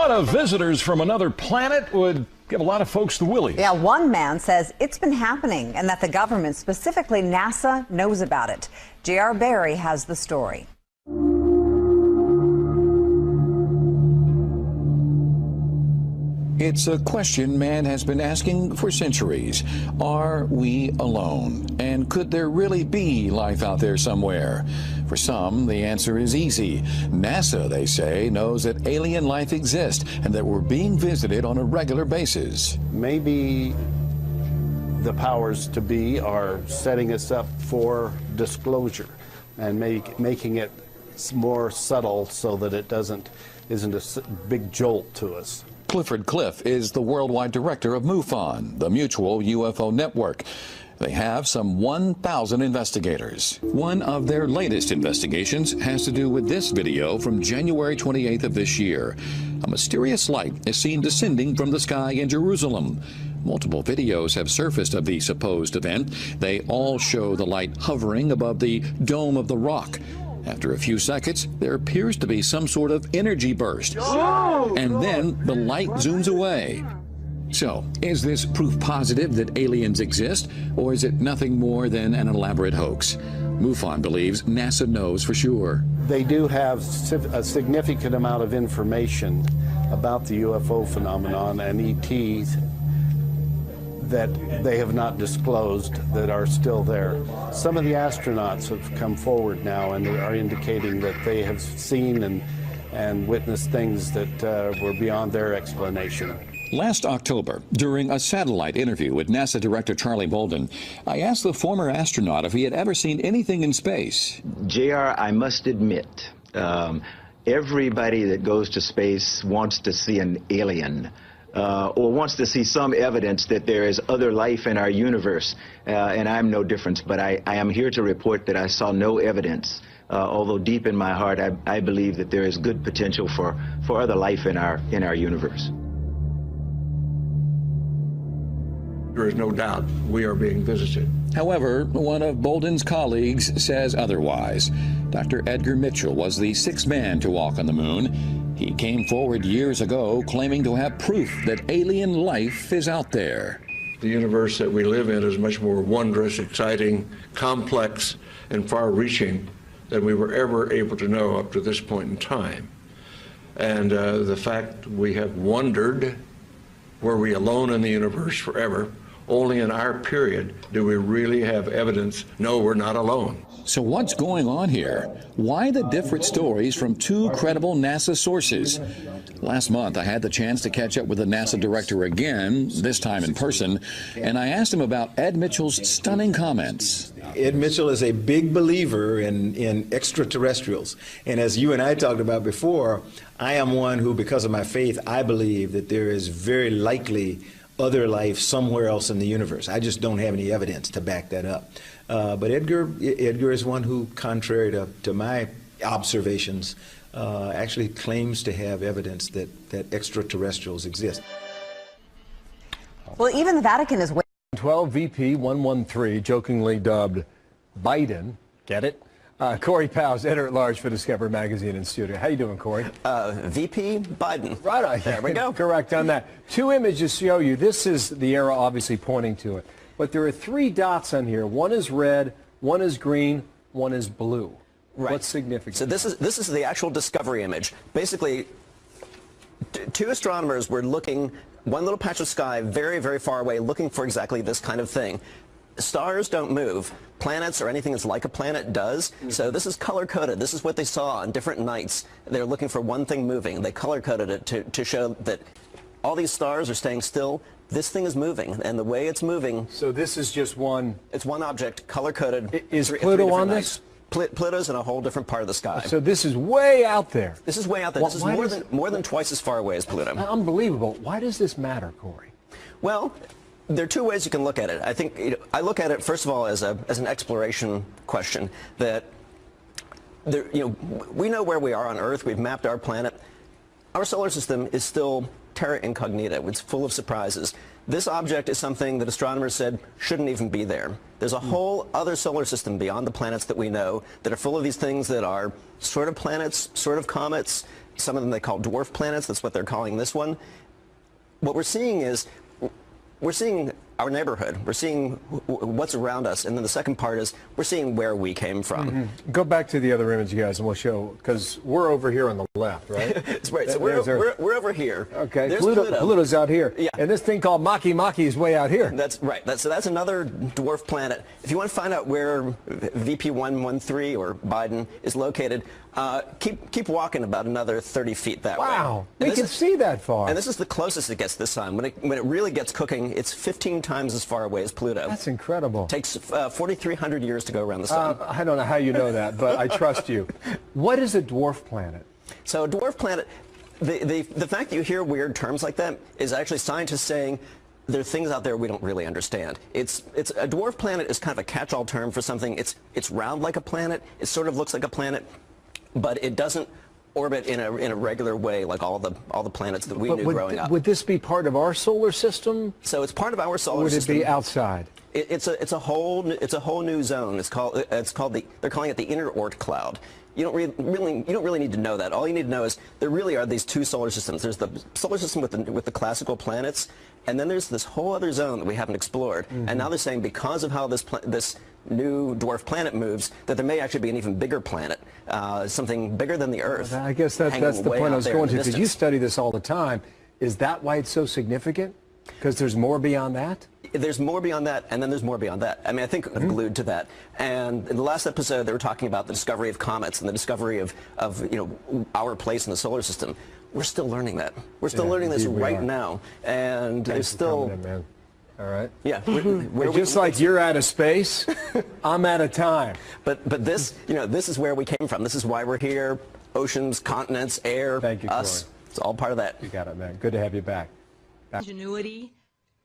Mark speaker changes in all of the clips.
Speaker 1: lot of visitors from another planet would give a lot of folks the willies.
Speaker 2: Yeah, one man says it's been happening and that the government, specifically NASA, knows about it. J.R. Barry has the story.
Speaker 3: It's a question man has been asking for centuries. Are we alone? And could there really be life out there somewhere? For some, the answer is easy. NASA, they say, knows that alien life exists and that we're being visited on a regular basis.
Speaker 4: Maybe the powers to be are setting us up for disclosure and making it more subtle so that it isn't a big jolt to us.
Speaker 3: Clifford Cliff is the worldwide director of MUFON, the Mutual UFO Network. They have some 1,000 investigators. One of their latest investigations has to do with this video from January 28th of this year. A mysterious light is seen descending from the sky in Jerusalem. Multiple videos have surfaced of the supposed event. They all show the light hovering above the Dome of the Rock. After a few seconds, there appears to be some sort of energy burst. And then the light zooms away. So, is this proof positive that aliens exist, or is it nothing more than an elaborate hoax? MUFON believes NASA knows for sure.
Speaker 4: They do have a significant amount of information about the UFO phenomenon and ETs that they have not disclosed that are still there. Some of the astronauts have come forward now and are indicating that they have seen and witnessed things that were beyond their explanation.
Speaker 3: Last October, during a satellite interview with NASA Director Charlie Bolden, I asked the former astronaut if he had ever seen anything in space.
Speaker 5: JR, I must admit, everybody that goes to space wants to see an alien. Or wants to see some evidence that there is other life in our universe, and I'm no different. But I am here to report that I saw no evidence, although deep in my heart I believe that there is good potential for other life in our universe.
Speaker 6: There is no doubt we are being visited.
Speaker 3: However, one of Bolden's colleagues says otherwise. Dr. Edgar Mitchell was the sixth man to walk on the moon. He came forward years ago claiming to have proof that alien life is out there.
Speaker 6: The universe that we live in is much more wondrous, exciting, complex, and far-reaching than we were ever able to know up to this point in time. And the fact we have wondered, were we alone in the universe forever? Only in our period do we really have evidence, no, we're not alone.
Speaker 3: So what's going on here? Why the different stories from two credible NASA sources? Last month, I had the chance to catch up with the NASA director again, this time in person, and I asked him about Ed Mitchell's stunning comments.
Speaker 7: Ed Mitchell is a big believer in extraterrestrials. And as you and I talked about before, I am one who, because of my faith, I believe that there is very likely other life somewhere else in the universe. I just don't have any evidence to back that up. But Edgar is one who, contrary to my observations, actually claims to have evidence that extraterrestrials exist.
Speaker 2: Well, even the Vatican is waiting.
Speaker 1: 12 VP 113, jokingly dubbed Biden. Get it? Corey Powers, editor-at-large for Discover Magazine in studio. How you doing, Corey?
Speaker 8: VP Biden.
Speaker 1: Right on.
Speaker 8: There we go.
Speaker 1: Correct on that. Two images show you. This is the arrow obviously pointing to it. But there are three dots on here. One is red, one is green, one is blue.
Speaker 8: Right.
Speaker 1: What's significant?
Speaker 8: So this is the actual discovery image. Basically, two astronomers were looking one little patch of sky very, very far away, looking for exactly this kind of thing. Stars don't move. Planets or anything that's like a planet does. So this is color-coded. This is what they saw on different nights. They're looking for one thing moving. They color-coded it to show that all these stars are staying still. This thing is moving, and the way it's moving...
Speaker 1: So this is just one...
Speaker 8: It's one object, color-coded.
Speaker 1: Is Pluto on this?
Speaker 8: Pluto's in a whole different part of the sky.
Speaker 1: So this is way out there.
Speaker 8: This is way out there. This is more than twice as far away as Pluto.
Speaker 1: Unbelievable. Why does this matter, Corey?
Speaker 8: Well, there are two ways you can look at it. I think I look at it first of all as an exploration question. That we know where we are on Earth. We've mapped our planet. Our solar system is still terra incognita. It's full of surprises. This object is something that astronomers said shouldn't even be there. There's a whole other solar system beyond the planets that we know that are full of these things that are sort of planets, sort of comets, some of them they call dwarf planets. That's what they're calling this one. What we're seeing is, we're seeing our neighborhood. We're seeing what's around us. And then the second part is we're seeing where we came from.
Speaker 1: Go back to the other image, you guys, and we'll show, because we're over here on the left, right?
Speaker 8: That's right. So we're over here.
Speaker 1: Okay.
Speaker 8: There's
Speaker 1: Pluto's out here.
Speaker 8: Yeah.
Speaker 1: And this thing called Maki is way out here.
Speaker 8: That's right. So that's another dwarf planet. If you want to find out where VP 113 or Biden is located, keep walking about another 30 feet that way.
Speaker 1: Wow. We can see that far.
Speaker 8: And this is the closest it gets this time. When it really gets cooking, it's 15 times as far away as Pluto.
Speaker 1: That's incredible.
Speaker 8: It takes 4,300 years to go around the sun.
Speaker 1: I don't know how you know that, but I trust you. What is a dwarf planet?
Speaker 8: So a dwarf planet, the fact that you hear weird terms like that is actually scientists saying there are things out there we don't really understand. It's a dwarf planet is kind of a catch-all term for something. It's round like a planet. It sort of looks like a planet, but it doesn't orbit in a regular way like all the planets that we knew growing up.
Speaker 1: Would this be part of our solar system?
Speaker 8: So it's part of our solar system.
Speaker 1: Would it be outside?
Speaker 8: It's a whole new zone. They're calling it the inner Oort cloud. You don't really need to know that. All you need to know is there really are these two solar systems. There's the solar system with the classical planets, and then there's this whole other zone that we haven't explored. And now they're saying because of how this new dwarf planet moves, that there may actually be an even bigger planet, something bigger than the Earth.
Speaker 1: I guess that's the point I was going to, because you study this all the time. Is that why it's so significant? Because there's more beyond that?
Speaker 8: There's more beyond that, and then there's more beyond that. I mean, I think I'm glued to that. And in the last episode, they were talking about the discovery of comets and the discovery of our place in the solar system. We're still learning that. We're still learning this right now, and there's still.
Speaker 1: Man. All right.
Speaker 8: Yeah.
Speaker 1: Just like you're out of space, I'm out of time.
Speaker 8: But this, this is where we came from. This is why we're here. Oceans, continents, air,
Speaker 1: Thank you,
Speaker 8: us.
Speaker 1: Corey.
Speaker 8: It's all part of that.
Speaker 1: You got it, man. Good to have you back.
Speaker 9: Ingenuity,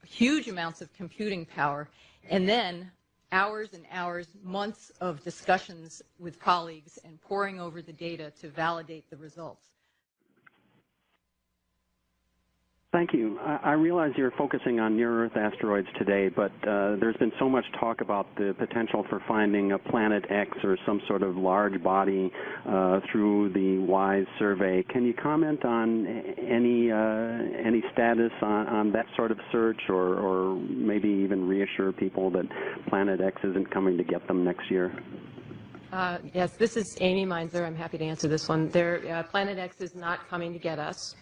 Speaker 9: huge amounts of computing power, and then hours and hours, months of discussions with colleagues and poring over the data to validate the results.
Speaker 10: Thank you. I realize you're focusing on near-Earth asteroids today, but there's been so much talk about the potential for finding a planet X or some sort of large body through the WISE survey. Can you comment on any status on that sort of search, or maybe even reassure people that planet X isn't coming to get them next year?
Speaker 11: Yes, this is Amy Meinzer. I'm happy to answer this one. Planet X is not coming to get us.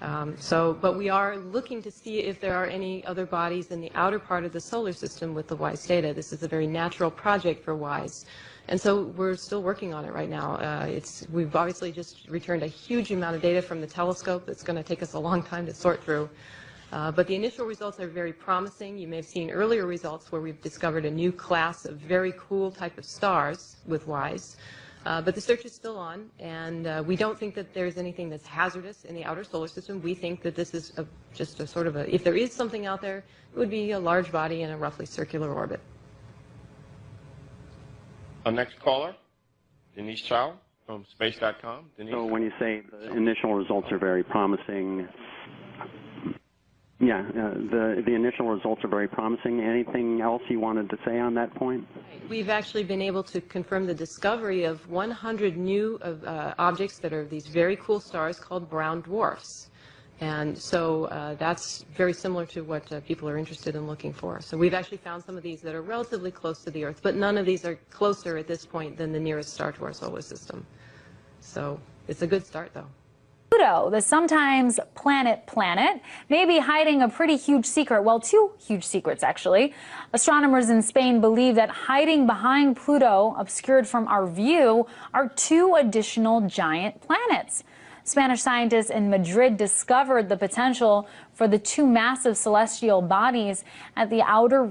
Speaker 11: But we are looking to see if there are any other bodies in the outer part of the solar system with the WISE data. This is a very natural project for WISE. And so we're still working on it right now. We've obviously just returned a huge amount of data from the telescope that's going to take us a long time to sort through. But the initial results are very promising. You may have seen earlier results where we've discovered a new class of very cool type of stars with WISE. But the search is still on, and we don't think that there's anything that's hazardous in the outer solar system. We think that this is just a sort of if there is something out there, it would be a large body in a roughly circular orbit.
Speaker 12: Our next caller, Denise Chow from space.com. Denise.
Speaker 10: So when you say the initial results are very promising, yeah, the initial results are very promising. Anything else you wanted to say on that point?
Speaker 11: We've actually been able to confirm the discovery of 100 new objects that are these very cool stars called brown dwarfs. And so that's very similar to what people are interested in looking for. So we've actually found some of these that are relatively close to the Earth, but none of these are closer at this point than the nearest star to our solar system. So it's a good start, though.
Speaker 13: Pluto, the sometimes planet, may be hiding a pretty huge secret. Well, two huge secrets, actually. Astronomers in Spain believe that hiding behind Pluto, obscured from our view, are two additional giant planets. Spanish scientists in Madrid discovered the potential for the two massive celestial bodies at the outer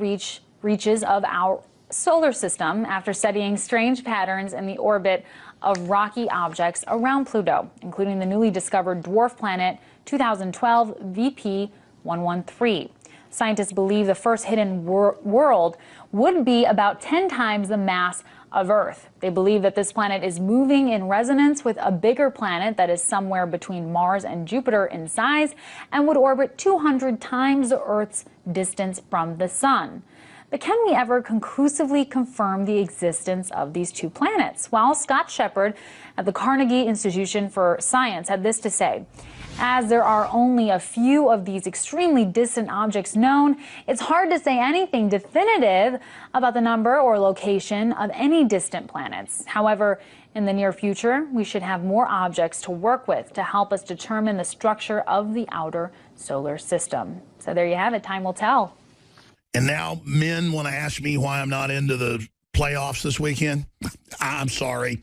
Speaker 13: reaches of our solar system after studying strange patterns in the orbit of rocky objects around Pluto, including the newly discovered dwarf planet 2012 VP 113. Scientists believe the first hidden world would be about 10 times the mass of Earth. They believe that this planet is moving in resonance with a bigger planet that is somewhere between Mars and Jupiter in size and would orbit 200 times Earth's distance from the Sun. But can we ever conclusively confirm the existence of these two planets? Well, Scott Shepard at the Carnegie Institution for Science had this to say. As there are only a few of these extremely distant objects known, it's hard to say anything definitive about the number or location of any distant planets. However, in the near future, we should have more objects to work with to help us determine the structure of the outer solar system. So there you have it. Time will tell.
Speaker 14: And now men want to ask me why I'm not into the playoffs this weekend. I'm sorry.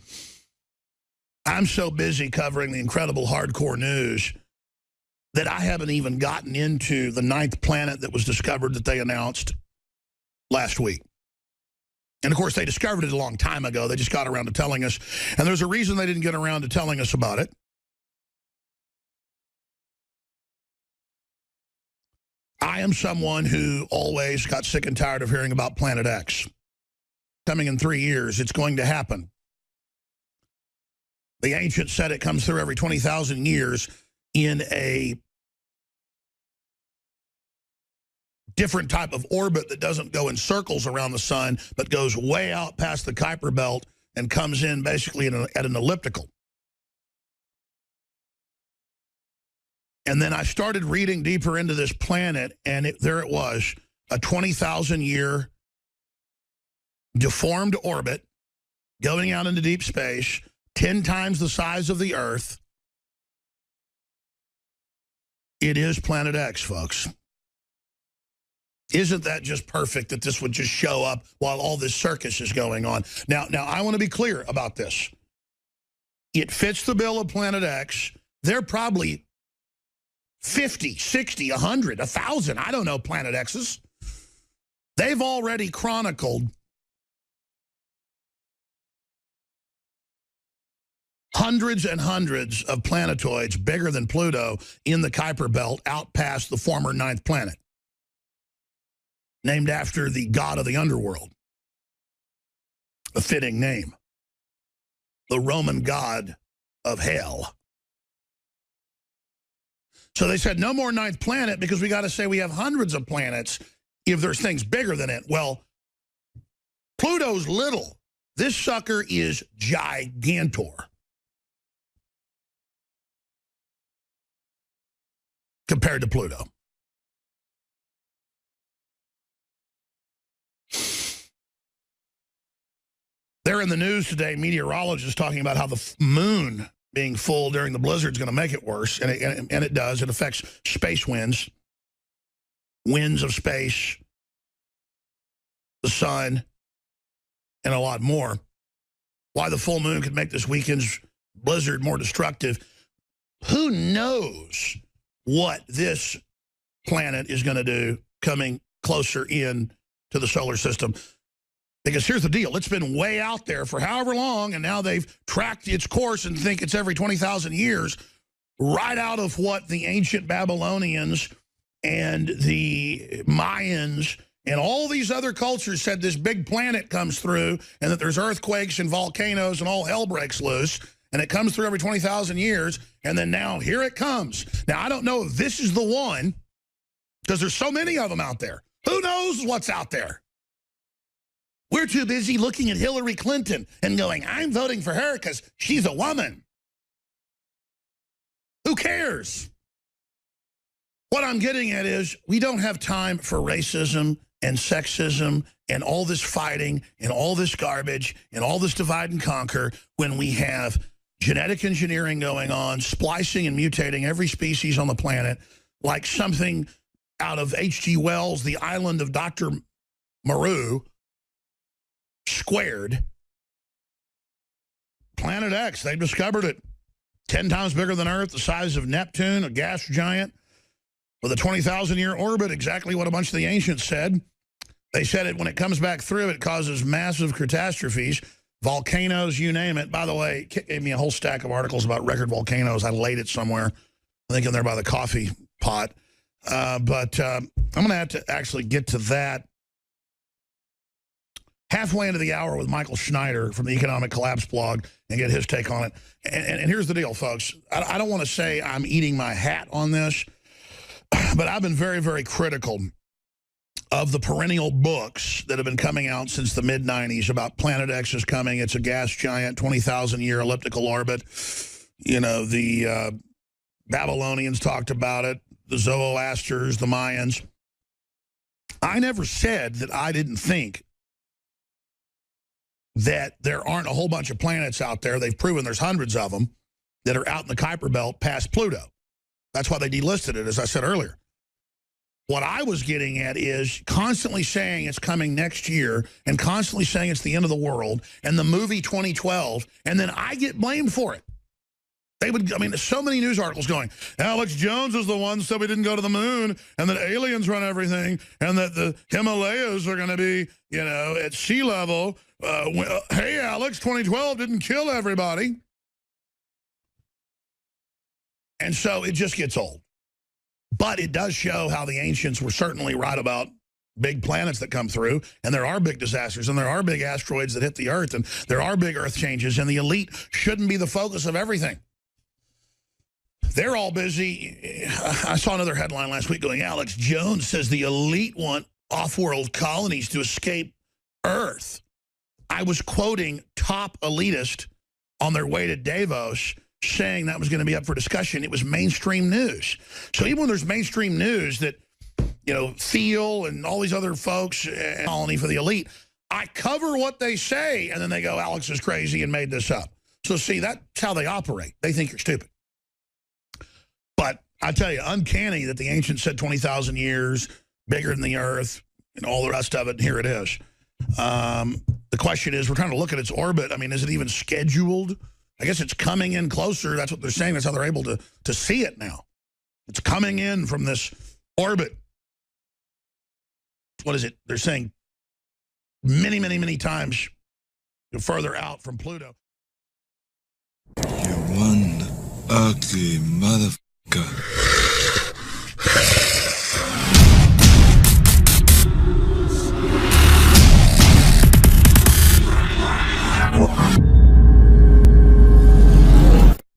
Speaker 14: I'm so busy covering the incredible hardcore news that I haven't even gotten into the 9th planet that was discovered that they announced last week. And, of course, they discovered it a long time ago. They just got around to telling us. And there's a reason they didn't get around to telling us about it. I am someone who always got sick and tired of hearing about Planet X. Coming in 3 years, it's going to happen. The ancients said it comes through every 20,000 years in a different type of orbit that doesn't go in circles around the sun, but goes way out past the Kuiper Belt and comes in basically at an elliptical. And then I started reading deeper into this planet, and there it was, a 20,000-year deformed orbit going out into deep space, 10 times the size of the Earth. It is Planet X, folks. Isn't that just perfect that this would just show up while all this circus is going on? Now I want to be clear about this. It fits the bill of Planet X. They're probably 50, 60, 100, 1,000, I don't know, Planet X's. They've already chronicled hundreds and hundreds of planetoids bigger than Pluto in the Kuiper Belt out past the former 9th planet, named after the god of the underworld. A fitting name. The Roman god of hell. So they said no more 9th planet because we got to say we have hundreds of planets if there's things bigger than it. Well, Pluto's little. This sucker is gigantor. Compared to Pluto. They're in the news today, meteorologists talking about how the moon being full during the blizzard is going to make it worse, and it does. It affects space winds, winds of space, the sun, and a lot more. Why the full moon could make this weekend's blizzard more destructive. Who knows what this planet is going to do coming closer in to the solar system? Because here's the deal. It's been way out there for however long, and now they've tracked its course and think it's every 20,000 years, right out of what the ancient Babylonians and the Mayans and all these other cultures said this big planet comes through and that there's earthquakes and volcanoes and all hell breaks loose, and it comes through every 20,000 years, and then now here it comes. Now, I don't know if this is the one, because there's so many of them out there. Who knows what's out there? We're too busy looking at Hillary Clinton and going, I'm voting for her because she's a woman. Who cares? What I'm getting at is we don't have time for racism and sexism and all this fighting and all this garbage and all this divide and conquer when we have genetic engineering going on, splicing and mutating every species on the planet like something out of H.G. Wells' The Island of Dr. Moreau squared. Planet X, they discovered it. 10 times bigger than Earth, the size of Neptune, a gas giant, with a 20,000-year orbit, exactly what a bunch of the ancients said. They said it when it comes back through, it causes massive catastrophes, volcanoes, you name it. By the way, Kit gave me a whole stack of articles about record volcanoes. I laid it somewhere, I think in there by the coffee pot. But I'm going to have to actually get to that halfway into the hour with Michael Schneider from the Economic Collapse blog and get his take on it. And here's the deal, folks. I don't want to say I'm eating my hat on this, but I've been very, very critical of the perennial books that have been coming out since the mid-90s about Planet X is coming. It's a gas giant, 20,000-year elliptical orbit. You know, the Babylonians talked about it, the Zoroasters, the Mayans. I never said that I didn't think that there aren't a whole bunch of planets out there. They've proven there's hundreds of them that are out in the Kuiper Belt past Pluto. That's why they delisted it, as I said earlier. What I was getting at is constantly saying it's coming next year and constantly saying it's the end of the world and the movie 2012, and then I get blamed for it. They would, I mean, so many news articles going, Alex Jones is the one who said we didn't go to the moon and that aliens run everything and that the Himalayas are going to be, you know, at sea level. Hey, Alex, 2012 didn't kill everybody. And so it just gets old. But it does show how the ancients were certainly right about big planets that come through, and there are big disasters, and there are big asteroids that hit the Earth, and there are big Earth changes, and the elite shouldn't be the focus of everything. They're all busy. I saw another headline last week going, Alex Jones says the elite want off-world colonies to escape Earth. I was quoting top elitist on their way to Davos saying that was going to be up for discussion. It was mainstream news. So even when there's mainstream news that, you know, Thiel and all these other folks, colony for the elite, I cover what they say, and then they go, Alex is crazy and made this up. So see, that's how they operate. They think you're stupid. But I tell you, uncanny that the ancients said 20,000 years, bigger than the Earth, and all the rest of it, and here it is. The question is, we're trying to look at its orbit. I mean, is it even scheduled? I guess it's coming in closer. That's what they're saying. That's how they're able to see it now. It's coming in from this orbit. What is it? They're saying many, many, many times further out from Pluto.
Speaker 15: You one ugly motherfucker.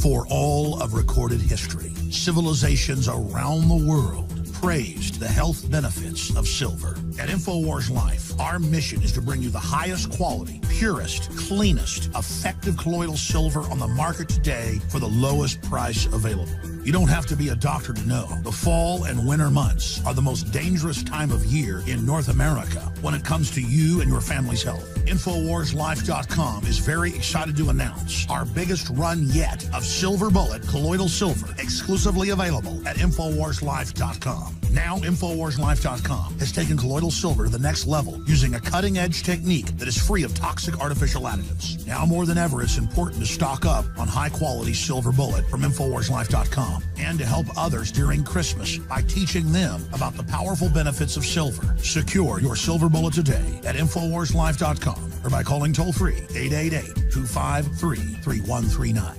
Speaker 14: For all of recorded history, civilizations around the world praised the health benefits of silver. At InfoWars Life, our mission is to bring you the highest quality, purest, cleanest, effective colloidal silver on the market today for the lowest price available. You don't have to be a doctor to know. The fall and winter months are the most dangerous time of year in North America when it comes to you and your family's health. InfoWarsLife.com is very excited to announce our biggest run yet of Silver Bullet colloidal silver, exclusively available at InfoWarsLife.com. Now, InfoWarsLife.com has taken colloidal silver to the next level using a cutting-edge technique that is free of toxic artificial additives. Now more than ever, it's important to stock up on high-quality Silver Bullet from InfoWarsLife.com and to help others during Christmas by teaching them about the powerful benefits of silver. Secure your Silver Bullet today at InfoWarsLife.com or by calling toll-free 888-253-3139.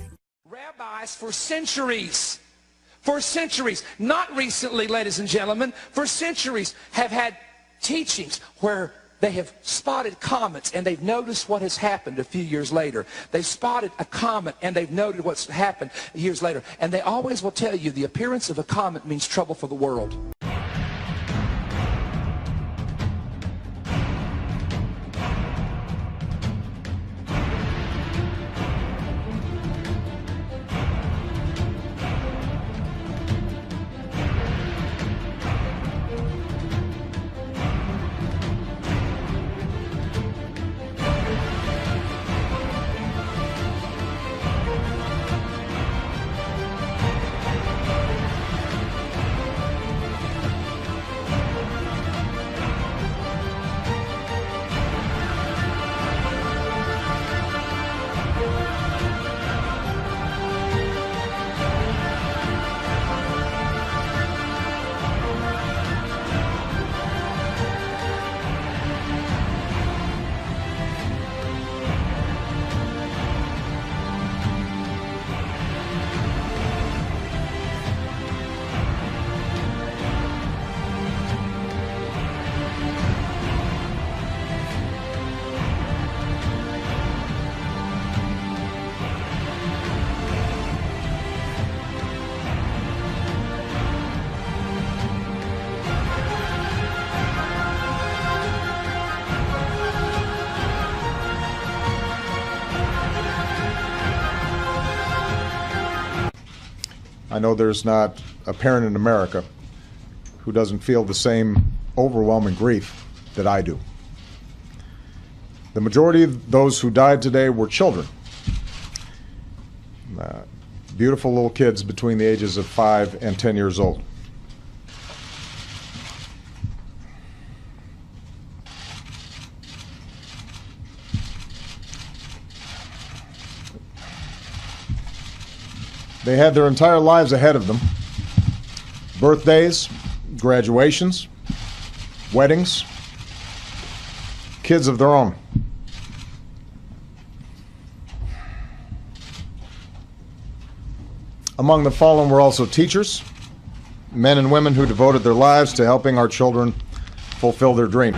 Speaker 16: Rabbis for centuries, not recently, ladies and gentlemen, for centuries have had teachings where they have spotted comets and they've noticed what has happened a few years later. They've spotted a comet and they've noted what's happened years later. And they always will tell you the appearance of a comet means trouble for the world.
Speaker 17: I know there's not a parent in America who doesn't feel the same overwhelming grief that I do. The majority of those who died today were children. Beautiful little kids between the ages of 5 and 10 years old. They had their entire lives ahead of them. Birthdays, graduations, weddings, kids of their own. Among the fallen were also teachers, men and women who devoted their lives to helping our children fulfill their dream.